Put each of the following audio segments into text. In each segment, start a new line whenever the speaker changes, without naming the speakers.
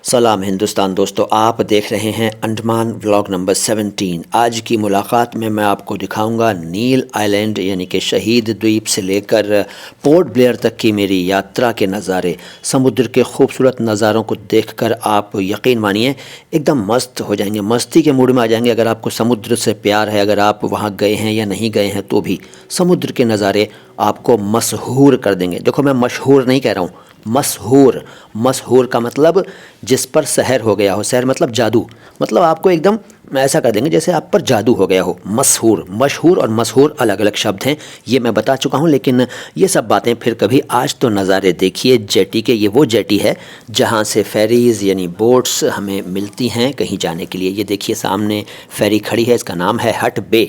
सलाम हिंदुस्तान दोस्तों, आप देख रहे हैं अंडमान व्लॉग नंबर 17। आज की मुलाकात में मैं आपको दिखाऊंगा नील आइलैंड यानी कि शहीद द्वीप से लेकर पोर्ट ब्लेयर तक की मेरी यात्रा के नज़ारे। समुद्र के खूबसूरत नज़ारों को देखकर आप यकीन मानिए एकदम मस्त हो जाएंगे, मस्ती के मूड में आ जाएंगे। अगर आपको समुद्र से प्यार है, अगर आप वहाँ गए हैं या नहीं गए हैं, तो भी समुद्र के नज़ारे आपको मशहूर कर देंगे। देखो, मैं मशहूर नहीं कह रहा हूँ, मशहूर। मशहूर का मतलब जिस पर सहर हो गया हो, सहर मतलब जादू, मतलब आपको एकदम ऐसा कर देंगे जैसे आप पर जादू हो गया हो। मशहूर, मशहूर और मशहूर अलग अलग शब्द हैं, ये मैं बता चुका हूँ, लेकिन ये सब बातें फिर कभी। आज तो नज़ारे देखिए जेटी के। ये वो जेटी है जहाँ से फेरीज़ यानी बोट्स हमें मिलती हैं कहीं जाने के लिए। ये देखिए सामने फेरी खड़ी है, इसका नाम है हट बे।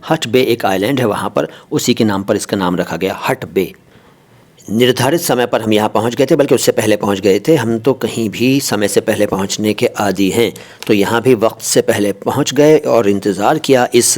हट बे एक आइलैंड है वहाँ पर, उसी के नाम पर इसका नाम रखा गया, हट बे। निर्धारित समय पर हम यहाँ पहुँच गए थे, बल्कि उससे पहले पहुँच गए थे। हम तो कहीं भी समय से पहले पहुँचने के आदी हैं, तो यहाँ भी वक्त से पहले पहुँच गए और इंतज़ार किया इस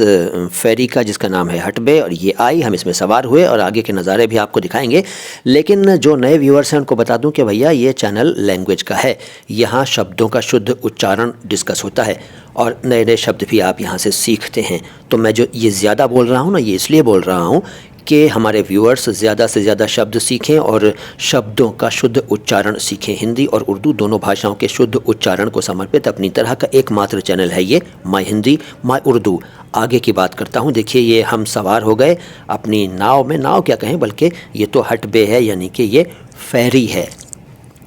फेरी का जिसका नाम है हट बे। और ये आई, हम इसमें सवार हुए और आगे के नज़ारे भी आपको दिखाएंगे। लेकिन जो नए व्यूअर्स हैं उनको बता दूं कि भैया ये चैनल लैंग्वेज का है, यहाँ शब्दों का शुद्ध उच्चारण डिस्कस होता है और नए नए शब्द भी आप यहाँ से सीखते हैं। तो मैं जो ये ज़्यादा बोल रहा हूँ ना, ये इसलिए बोल रहा हूँ कि हमारे व्यूअर्स ज़्यादा से ज़्यादा शब्द सीखें और शब्दों का शुद्ध उच्चारण सीखें। हिंदी और उर्दू दोनों भाषाओं के शुद्ध उच्चारण को समर्पित अपनी तरह का एकमात्र चैनल है ये, माय हिंदी माय उर्दू। आगे की बात करता हूँ। देखिए, ये हम सवार हो गए अपनी नाव में। नाव क्या कहें, बल्कि ये तो हट बे है, यानी कि ये फेरी है,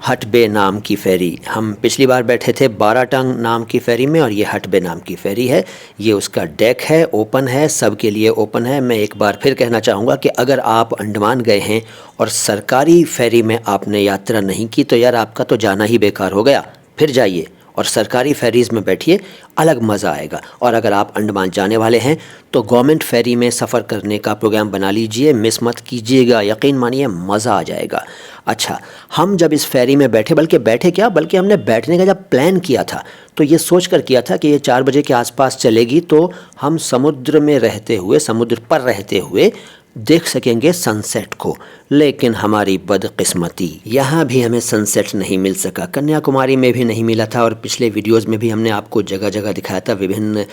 हट बे नाम की फ़ेरी। हम पिछली बार बैठे थे 12 टंग नाम की फ़ेरी में, और ये हट बे नाम की फ़ेरी है। ये उसका डेक है, ओपन है, सब के लिए ओपन है। मैं एक बार फिर कहना चाहूँगा कि अगर आप अंडमान गए हैं और सरकारी फ़ेरी में आपने यात्रा नहीं की, तो यार आपका तो जाना ही बेकार हो गया। फिर जाइए और सरकारी फेरीज़ में बैठिए, अलग मज़ा आएगा। और अगर आप अंडमान जाने वाले हैं तो गवर्नमेंट फेरी में सफ़र करने का प्रोग्राम बना लीजिए, मिस मत कीजिएगा, यकीन मानिए मज़ा आ जाएगा। अच्छा, हम जब इस फेरी में बैठे, बल्कि हमने बैठने का जब प्लान किया था तो ये सोच कर किया था कि ये 4 बजे के आसपास चलेगी, तो हम समुद्र में रहते हुए, समुद्र पर रहते हुए देख सकेंगे सनसेट को। लेकिन हमारी बदकिस्मती, यहाँ भी हमें सनसेट नहीं मिल सका, कन्याकुमारी में भी नहीं मिला था, और पिछले वीडियोस में भी हमने आपको जगह जगह दिखाया था। विभिन्न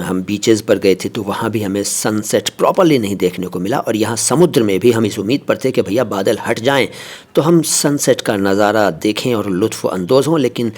हम बीचेस पर गए थे तो वहाँ भी हमें सनसेट प्रॉपरली नहीं देखने को मिला। और यहाँ समुद्र में भी हम इस उम्मीद पर थे कि भैया बादल हट जाएं तो हम सनसेट का नज़ारा देखें और लुत्फ़ अंदोज़ हों, लेकिन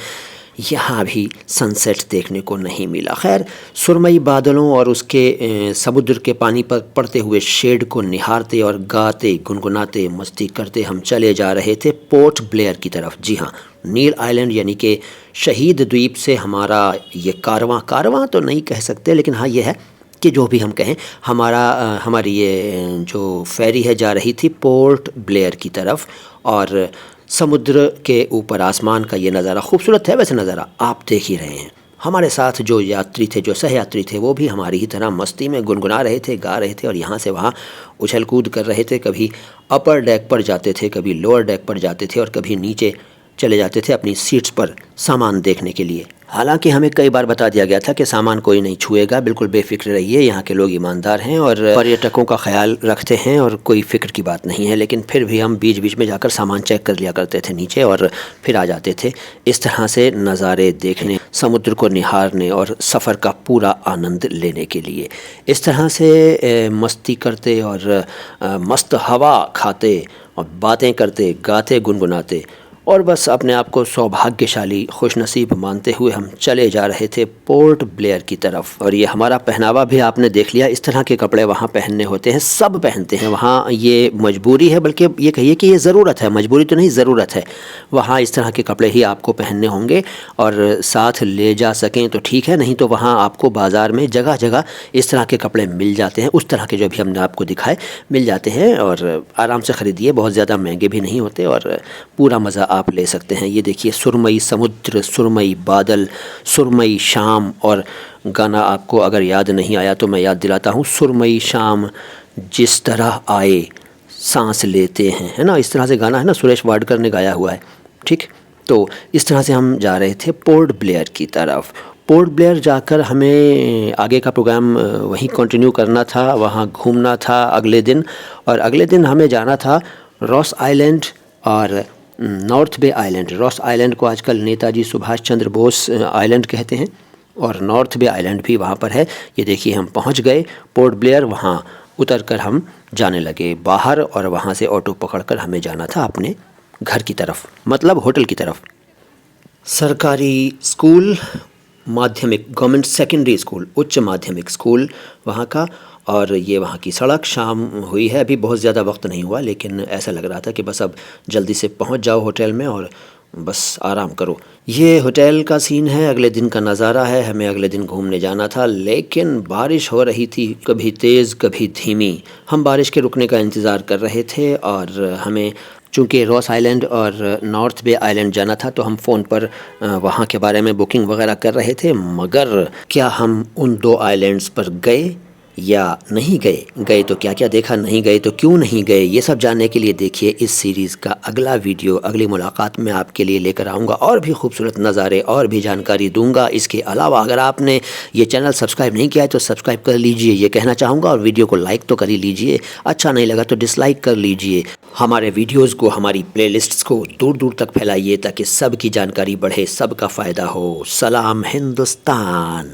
यहाँ भी सनसेट देखने को नहीं मिला। खैर, सुरमई बादलों और उसके समुद्र के पानी पर पड़ते हुए शेड को निहारते और गाते गुनगुनाते मस्ती करते हम चले जा रहे थे पोर्ट ब्लेयर की तरफ। जी हाँ, नील आइलैंड यानी कि शहीद द्वीप से हमारा ये कारवां तो नहीं कह सकते, लेकिन हाँ ये है कि जो भी हम कहें, हमारी ये जो फेरी है जा रही थी पोर्ट ब्लेयर की तरफ। और समुद्र के ऊपर आसमान का ये नज़ारा खूबसूरत है। वैसे नज़ारा आप देख ही रहे हैं। हमारे साथ जो यात्री थे, जो सहयात्री थे, वो भी हमारी ही तरह मस्ती में गुनगुना रहे थे, गा रहे थे और यहाँ से वहाँ उछल कूद कर रहे थे। कभी अपर डेक पर जाते थे, कभी लोअर डेक पर जाते थे, और कभी नीचे चले जाते थे अपनी सीट्स पर सामान देखने के लिए। हालांकि हमें कई बार बता दिया गया था कि सामान कोई नहीं छुएगा, बिल्कुल बेफिक्र रहिए, यहाँ के लोग ईमानदार हैं और पर्यटकों का ख्याल रखते हैं और कोई फ़िक्र की बात नहीं है। लेकिन फिर भी हम बीच बीच में जाकर सामान चेक कर लिया करते थे नीचे, और फिर आ जाते थे इस तरह से नज़ारे देखने, समुद्र को निहारने और सफ़र का पूरा आनंद लेने के लिए। इस तरह से मस्ती करते और मस्त हवा खाते और बातें करते, गाते गुनगुनाते और बस अपने आप को सौभाग्यशाली खुशनसीब मानते हुए हम चले जा रहे थे पोर्ट ब्लेयर की तरफ। और ये हमारा पहनावा भी आपने देख लिया, इस तरह के कपड़े वहाँ पहनने होते हैं, सब पहनते हैं वहाँ। ये मजबूरी है, बल्कि ये कहिए कि ये ज़रूरत है, मजबूरी तो नहीं, ज़रूरत है। वहाँ इस तरह के कपड़े ही आपको पहनने होंगे, और साथ ले जा सकें तो ठीक है, नहीं तो वहाँ आपको बाज़ार में जगह जगह इस तरह के कपड़े मिल जाते हैं, उस तरह के जो भी हमने आपको दिखाए मिल जाते हैं, और आराम से ख़रीदिए, बहुत ज़्यादा महंगे भी नहीं होते और पूरा मज़ा आप ले सकते हैं। ये देखिए, सुरमई समुद्र, सुरमई बादल, सुरमई शाम। और गाना आपको अगर याद नहीं आया तो मैं याद दिलाता हूँ, सुरमई शाम जिस तरह आए सांस लेते हैं, है ना, इस तरह से गाना है ना, सुरेश वाडकर ने गाया हुआ है। ठीक, तो इस तरह से हम जा रहे थे पोर्ट ब्लेयर की तरफ। पोर्ट ब्लेयर जाकर हमें आगे का प्रोग्राम वहीं कंटिन्यू करना था, वहाँ घूमना था अगले दिन। और अगले दिन हमें जाना था रॉस आइलैंड और नॉर्थ बे आइलैंड, रॉस आइलैंड को आजकल नेताजी सुभाष चंद्र बोस आइलैंड कहते हैं और नॉर्थ बे आइलैंड भी वहाँ पर है। ये देखिए हम पहुँच गए पोर्ट ब्लेयर, वहाँ उतर कर हम जाने लगे बाहर और वहाँ से ऑटो पकड़कर हमें जाना था अपने घर की तरफ, मतलब होटल की तरफ। सरकारी स्कूल, माध्यमिक गवर्नमेंट सेकेंडरी स्कूल, उच्च माध्यमिक स्कूल वहाँ का, और ये वहाँ की सड़क। शाम हुई है, अभी बहुत ज़्यादा वक्त नहीं हुआ, लेकिन ऐसा लग रहा था कि बस अब जल्दी से पहुँच जाओ होटल में और बस आराम करो। ये होटल का सीन है, अगले दिन का नज़ारा है। हमें अगले दिन घूमने जाना था, लेकिन बारिश हो रही थी, कभी तेज़ कभी धीमी। हम बारिश के रुकने का इंतज़ार कर रहे थे और हमें चूँकि रॉस आइलैंड और नॉर्थ बे आइलैंड जाना था तो हम फ़ोन पर वहाँ के बारे में बुकिंग वगैरह कर रहे थे। मगर क्या हम उन 2 आइलैंड्स पर गए या नहीं गए? गए तो क्या क्या देखा, नहीं गए तो क्यों नहीं गए? ये सब जानने के लिए देखिए इस सीरीज़ का अगला वीडियो। अगली मुलाकात में आपके लिए लेकर आऊँगा और भी खूबसूरत नज़ारे और भी जानकारी दूंगा। इसके अलावा अगर आपने ये चैनल सब्सक्राइब नहीं किया है तो सब्सक्राइब कर लीजिए, ये कहना चाहूँगा। और वीडियो को लाइक तो कर ही लीजिए, अच्छा नहीं लगा तो डिसलाइक कर लीजिए। हमारे वीडियोज़ को, हमारी प्लेलिस्ट्स को दूर दूर तक फैलाइए ताकि सबकी जानकारी बढ़े, सबका फ़ायदा हो। सलाम हिंदुस्तान।